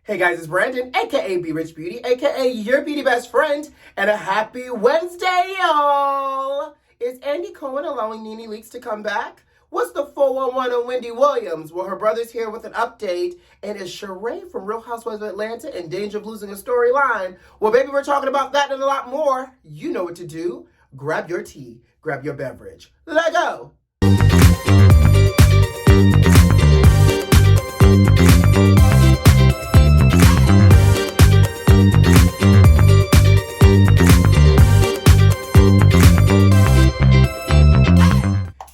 Hey guys, it's Brandon, aka B.Rich Beauty, aka your beauty best friend, and a happy Wednesday, y'all! Is Andy Cohen allowing NeNe leaks to come back? What's the 411 on Wendy Williams? Well, her brother's here with an update, and is SHEREE from Real Housewives of Atlanta in danger of losing a storyline? Well, baby, we're talking about that and a lot more. You know what to do. Grab your tea, grab your beverage. Let go!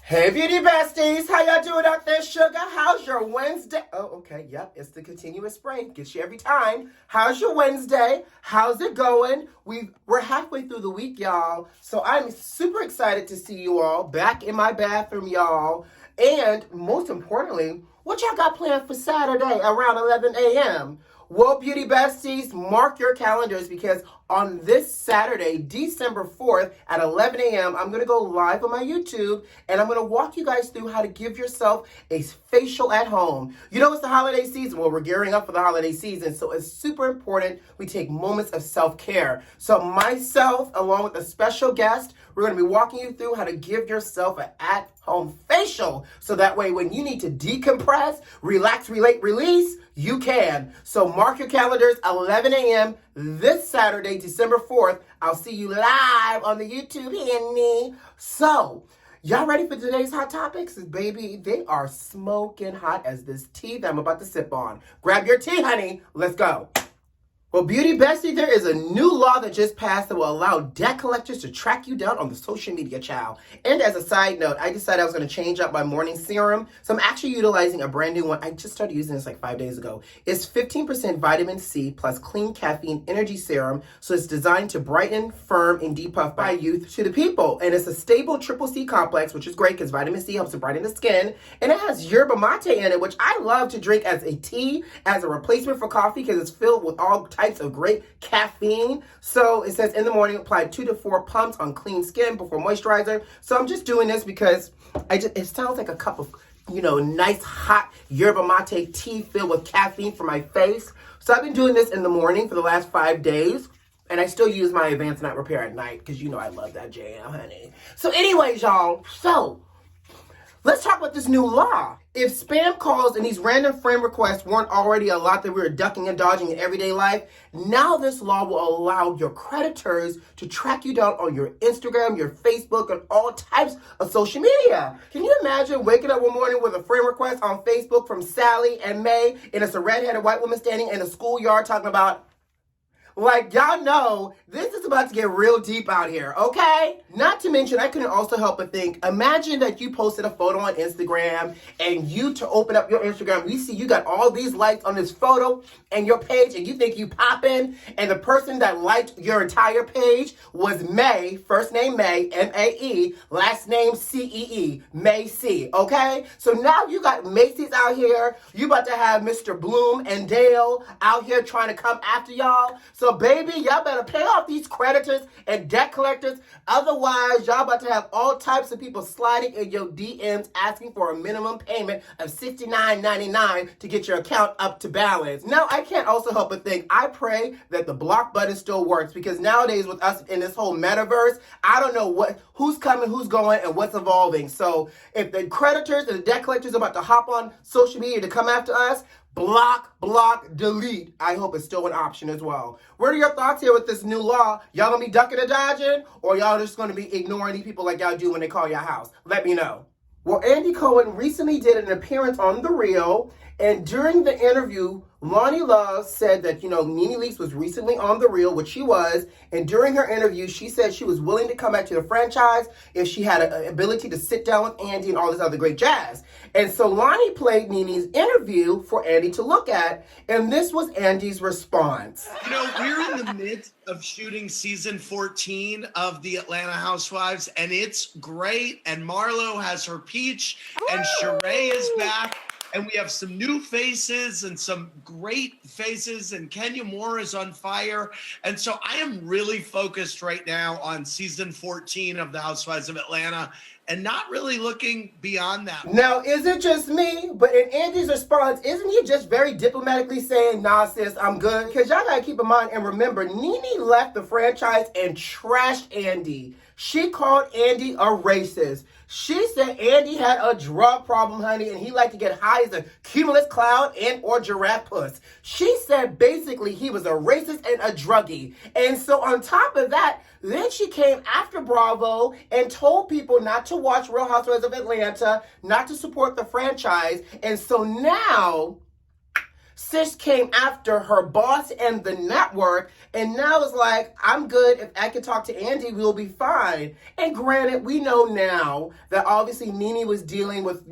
Hey beauty besties, how y'all doing out there, sugar? How's your Wednesday? Oh, okay, yep, it's the continuous spray. Gets you every time. How's your Wednesday? How's it going? We're halfway through the week, y'all. So I'm super excited to see you all back in my bathroom, y'all. And most importantly, what y'all got planned for Saturday around 11 a.m.? Well, beauty besties, mark your calendars because on this Saturday, December 4th at 11 a.m., I'm going to go live on my YouTube and I'm going to walk you guys through how to give yourself a facial at home. You know, it's the holiday season. Well, we're gearing up for the holiday season, so it's super important we take moments of self-care. So myself, along with a special guest, we're going to be walking you through how to give yourself an at-home facial. So that way, when you need to decompress, relax, relate, release, you can. So mark your calendars, 11 a.m. this Saturday, December 4th. I'll see you live on the YouTube, honey. So, y'all ready for today's hot topics? Baby, they are smoking hot as this tea that I'm about to sip on. Grab your tea, honey. Let's go. Well, beauty bestie, there is a new law that just passed that will allow debt collectors to track you down on the social media, child. And as a side note, I decided I was going to change up my morning serum. So I'm actually utilizing a brand new one. I just started using this like 5 days ago. It's 15% vitamin C plus clean caffeine energy serum. So it's designed to brighten, firm, and depuff by youth to the people. And it's a stable triple C complex, which is great because vitamin C helps to brighten the skin. And it has yerba mate in it, which I love to drink as a tea, as a replacement for coffee because it's filled with all types of great caffeine. So it says in the morning, apply 2 to 4 pumps on clean skin before moisturizer. So I'm just doing this because it sounds like a cup of, nice hot yerba mate tea filled with caffeine for my face. So I've been doing this in the morning for the last 5 days. And I still use my advanced night repair at night because I love that jam, honey. So anyways, y'all, let's talk about this new law. If spam calls and these random friend requests weren't already a lot that we were ducking and dodging in everyday life, now this law will allow your creditors to track you down on your Instagram, your Facebook, and all types of social media. Can you imagine waking up one morning with a friend request on Facebook from Sally and May, and it's a redheaded white woman standing in a schoolyard talking about, like, y'all know, this is about to get real deep out here, okay? Not to mention, I couldn't also help but think, imagine that you posted a photo on Instagram, and to open up your Instagram, we see you got all these likes on this photo and your page, and you think you poppin', and the person that liked your entire page was May, first name May, M-A-E, last name C-E-E, May C, okay? So now you got Macy's out here, you about to have Mr. Bloom and Dale out here trying to come after y'all. So baby, y'all better pay off these creditors and debt collectors. Otherwise, y'all about to have all types of people sliding in your DMs asking for a minimum payment of $69.99 to get your account up to balance. Now, I can't also help but think, I pray that the block button still works because nowadays with us in this whole metaverse, I don't know who's coming, who's going, and what's evolving. So if the creditors and the debt collectors are about to hop on social media to come after us, block, delete. I hope it's still an option as well. What are your thoughts here with this new law? Y'all gonna be ducking and dodging? Or y'all just gonna be ignoring these people like y'all do when they call your house? Let me know. Well, Andy Cohen recently did an appearance on The Real, and during the interview, Lonnie Love said that, NeNe Leakes was recently on The Real, which she was, and during her interview, she said she was willing to come back to the franchise if she had an ability to sit down with Andy and all this other great jazz. And so Lonnie played NeNe's interview for Andy to look at, and this was Andy's response. We're in the midst of shooting season 14 of the Atlanta Housewives, and it's great, and Marlo has her peach, and SHEREE is back. And we have some new faces and some great faces, and Kenya Moore is on fire. And so I am really focused right now on season 14 of the Housewives of Atlanta. and not really looking beyond that. Now, is it just me? But in Andy's response, isn't he just very diplomatically saying, nah, sis, I'm good? Because y'all got to keep in mind and remember, NeNe left the franchise and trashed Andy. She called Andy a racist. She said Andy had a drug problem, honey, and he liked to get high as a cumulus cloud and or giraffe puss. She said basically he was a racist and a druggie. And so on top of that, then she came after Bravo and told people not to watch Real Housewives of Atlanta, not to support the franchise. And so now sis came after her boss and the network, and now it's like, I'm good. If I can talk to Andy, we'll be fine. And granted, we know now that obviously NeNe was dealing with,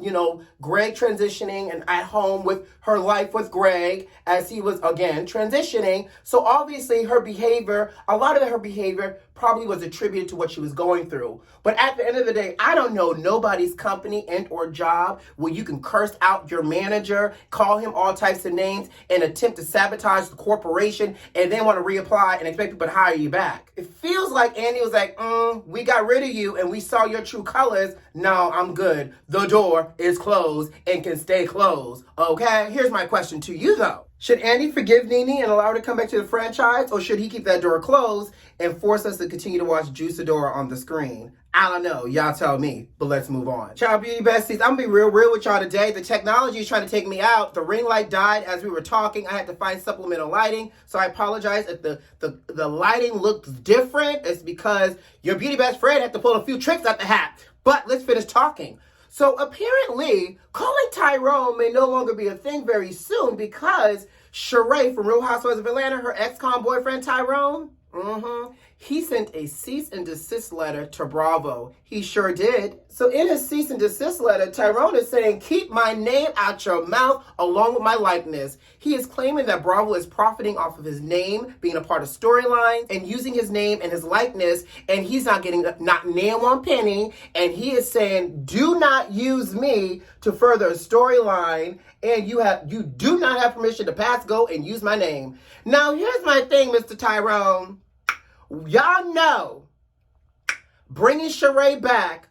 Greg transitioning and at home with her life with Greg as he was, again, transitioning. So obviously her behavior, a lot of her behavior probably was attributed to what she was going through. But at the end of the day, I don't know nobody's company and or job where you can curse out your manager, call him all types of names, and attempt to sabotage the corporation, and then want to reapply and expect people to hire you back. It feels like Andy was like, we got rid of you and we saw your true colors. No, I'm good. The door is closed and can stay closed. Okay? Here's my question to you though. Should Andy forgive NeNe and allow her to come back to the franchise, or should he keep that door closed and force us to continue to watch Juicadora on the screen? I don't know. Y'all tell me, but let's move on. Ciao, beauty besties. I'm gonna be real with y'all today. The technology is trying to take me out. The ring light died as we were talking. I had to find supplemental lighting, so I apologize if the lighting looks different. It's because your beauty best friend had to pull a few tricks out the hat. But let's finish talking. So apparently, calling Tyrone may no longer be a thing very soon because SHEREE from Real Housewives of Atlanta, her ex-con boyfriend Tyrone, he sent a cease and desist letter to Bravo. He sure did. So in his cease and desist letter, Tyrone is saying, keep my name out your mouth along with my likeness. He is claiming that Bravo is profiting off of his name, being a part of storylines, and using his name and his likeness, and he's not getting not nail one penny, and he is saying, do not use me to further a storyline, and you do not have permission to pass go and use my name. Now, here's my thing, Mr. Tyrone. Y'all know, bringing SHEREE back,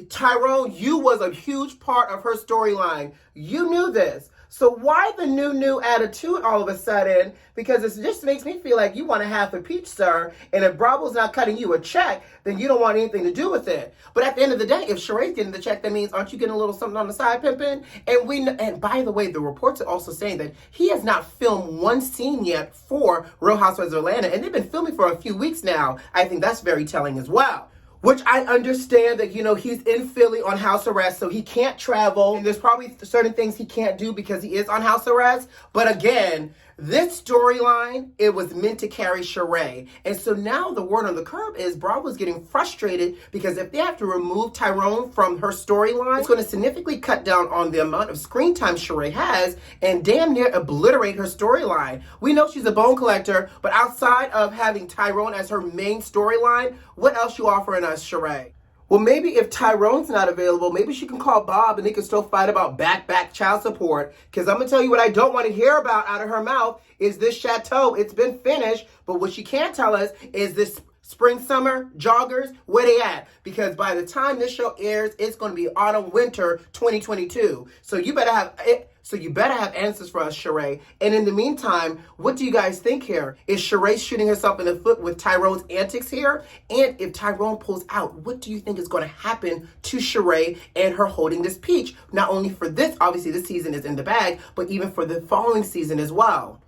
Tyrone, you was a huge part of her storyline. You knew this. So why the new attitude all of a sudden? Because it just makes me feel like you want to have a peach, sir. And if Bravo's not cutting you a check, then you don't want anything to do with it. But at the end of the day, if SHEREE's getting the check, that means aren't you getting a little something on the side, pimping? And by the way, the reports are also saying that he has not filmed one scene yet for Real Housewives of Atlanta, and they've been filming for a few weeks now. I think that's very telling as well. Which I understand that, he's in Philly on house arrest, so he can't travel. And there's probably certain things he can't do because he is on house arrest. But again, this storyline, it was meant to carry SHEREE. And so now the word on the curb is Bravo's getting frustrated because if they have to remove Tyrone from her storyline, it's going to significantly cut down on the amount of screen time SHEREE has and damn near obliterate her storyline. We know she's a bone collector, but outside of having Tyrone as her main storyline, what else you offering us, SHEREE? Well, maybe if Tyrone's not available, maybe she can call Bob and they can still fight about back child support. Because I'm going to tell you what I don't want to hear about out of her mouth is this chateau. It's been finished. But what she can't tell us is this spring, summer, joggers, where they at? Because by the time this show airs, it's going to be autumn, winter 2022. So you better have it. So you better have answers for us, SHEREE. And in the meantime, what do you guys think here? Is SHEREE shooting herself in the foot with Tyrone's antics here? And if Tyrone pulls out, what do you think is going to happen to SHEREE and her holding this peach? Not only for this, obviously this season is in the bag, but even for the following season as well.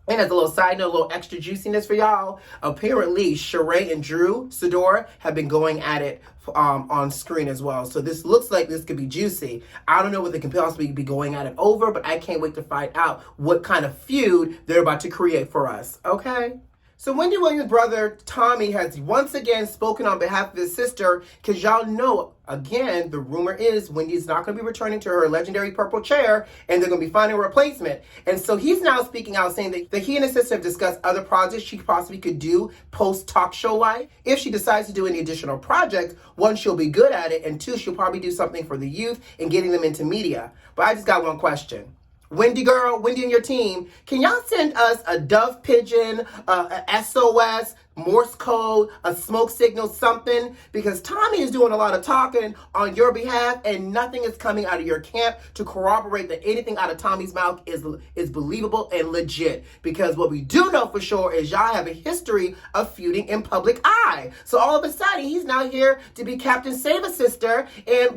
And as a little side note, a little extra juiciness for y'all, apparently SHEREE and Drew Sidor have been going at it on screen as well. So this looks like this could be juicy. I don't know what they can possibly be going at it over, but I can't wait to find out what kind of feud they're about to create for us, okay? So Wendy Williams' brother, Tommy, has once again spoken on behalf of his sister, because y'all know, again, the rumor is Wendy's not going to be returning to her legendary purple chair, and they're going to be finding a replacement. And so he's now speaking out, saying that he and his sister have discussed other projects she possibly could do post-talk show life. If she decides to do any additional projects, one, she'll be good at it, and two, she'll probably do something for the youth and getting them into media. But I just got one question. Wendy girl, Wendy and your team, can y'all send us a dove pigeon, a SOS, Morse code, a smoke signal, something, because Tommy is doing a lot of talking on your behalf and nothing is coming out of your camp to corroborate that anything out of Tommy's mouth is believable and legit. Because what we do know for sure is y'all have a history of feuding in public eye. So all of a sudden, he's now here to be Captain Save-A-Sister,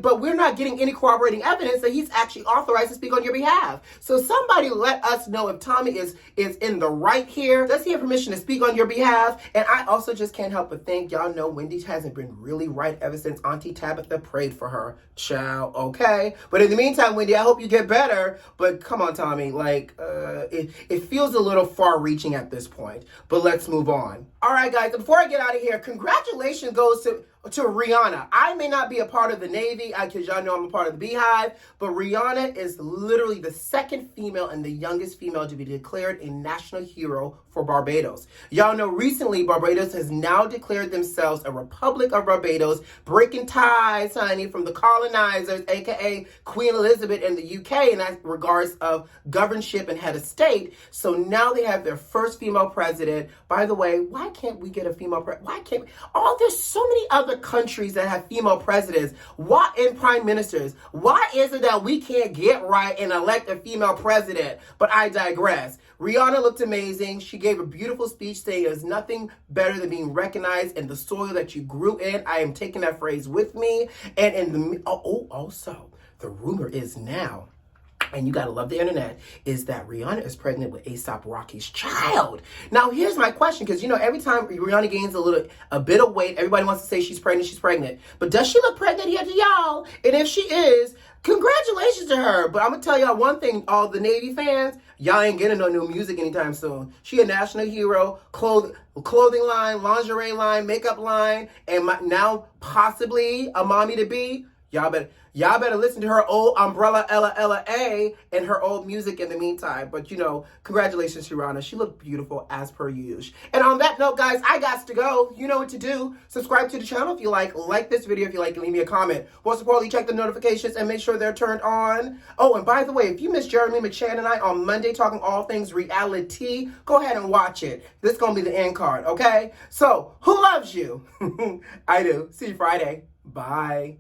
but we're not getting any corroborating evidence that he's actually authorized to speak on your behalf. So somebody let us know if Tommy is in the right here. Does he have permission to speak on your behalf? And I also just can't help but think, y'all know Wendy hasn't been really right ever since Auntie Tabitha prayed for her. Child, okay? But in the meantime, Wendy, I hope you get better. But come on, Tommy, like, it feels a little far-reaching at this point. But let's move on. All right, guys, before I get out of here, congratulations goes to Rihanna. I may not be a part of the Navy, because y'all know I'm a part of the Beehive, but Rihanna is literally the second female and the youngest female to be declared a national hero for Barbados. Y'all know recently Barbados has now declared themselves a Republic of Barbados, breaking ties, honey, from the colonizers, aka Queen Elizabeth in the UK, in that regards of governorship and head of state. So now they have their first female president. By the way, why can't we get a female president? Why can't we? There's so many other countries that have female presidents, and prime ministers. Why is it that we can't get right and elect a female president? But I digress. Rihanna looked amazing. She gave a beautiful speech saying there's nothing better than being recognized in the soil that you grew in. I am taking that phrase with me. And also, the rumor is now, and you gotta love the internet, is that Rihanna is pregnant with A$AP Rocky's child. Now, here's my question, because, every time Rihanna gains a bit of weight, everybody wants to say she's pregnant. But does she look pregnant yet, y'all? And if she is, congratulations to her. But I'm gonna tell y'all one thing, all the Navy fans, y'all ain't getting no new music anytime soon. She a national hero, clothing line, lingerie line, makeup line, and now possibly a mommy to be. Y'all better listen to her old Umbrella Ella A and her old music in the meantime. But, congratulations, Rihanna. She looked beautiful as per usual. And on that note, guys, I got to go. You know what to do. Subscribe to the channel if you like this video if you like, leave me a comment. Most importantly, check the notifications and make sure they're turned on. Oh, and by the way, if you missed Jeremy McShann and I on Monday talking all things reality, go ahead and watch it. This is going to be the end card, okay? So, who loves you? I do. See you Friday. Bye.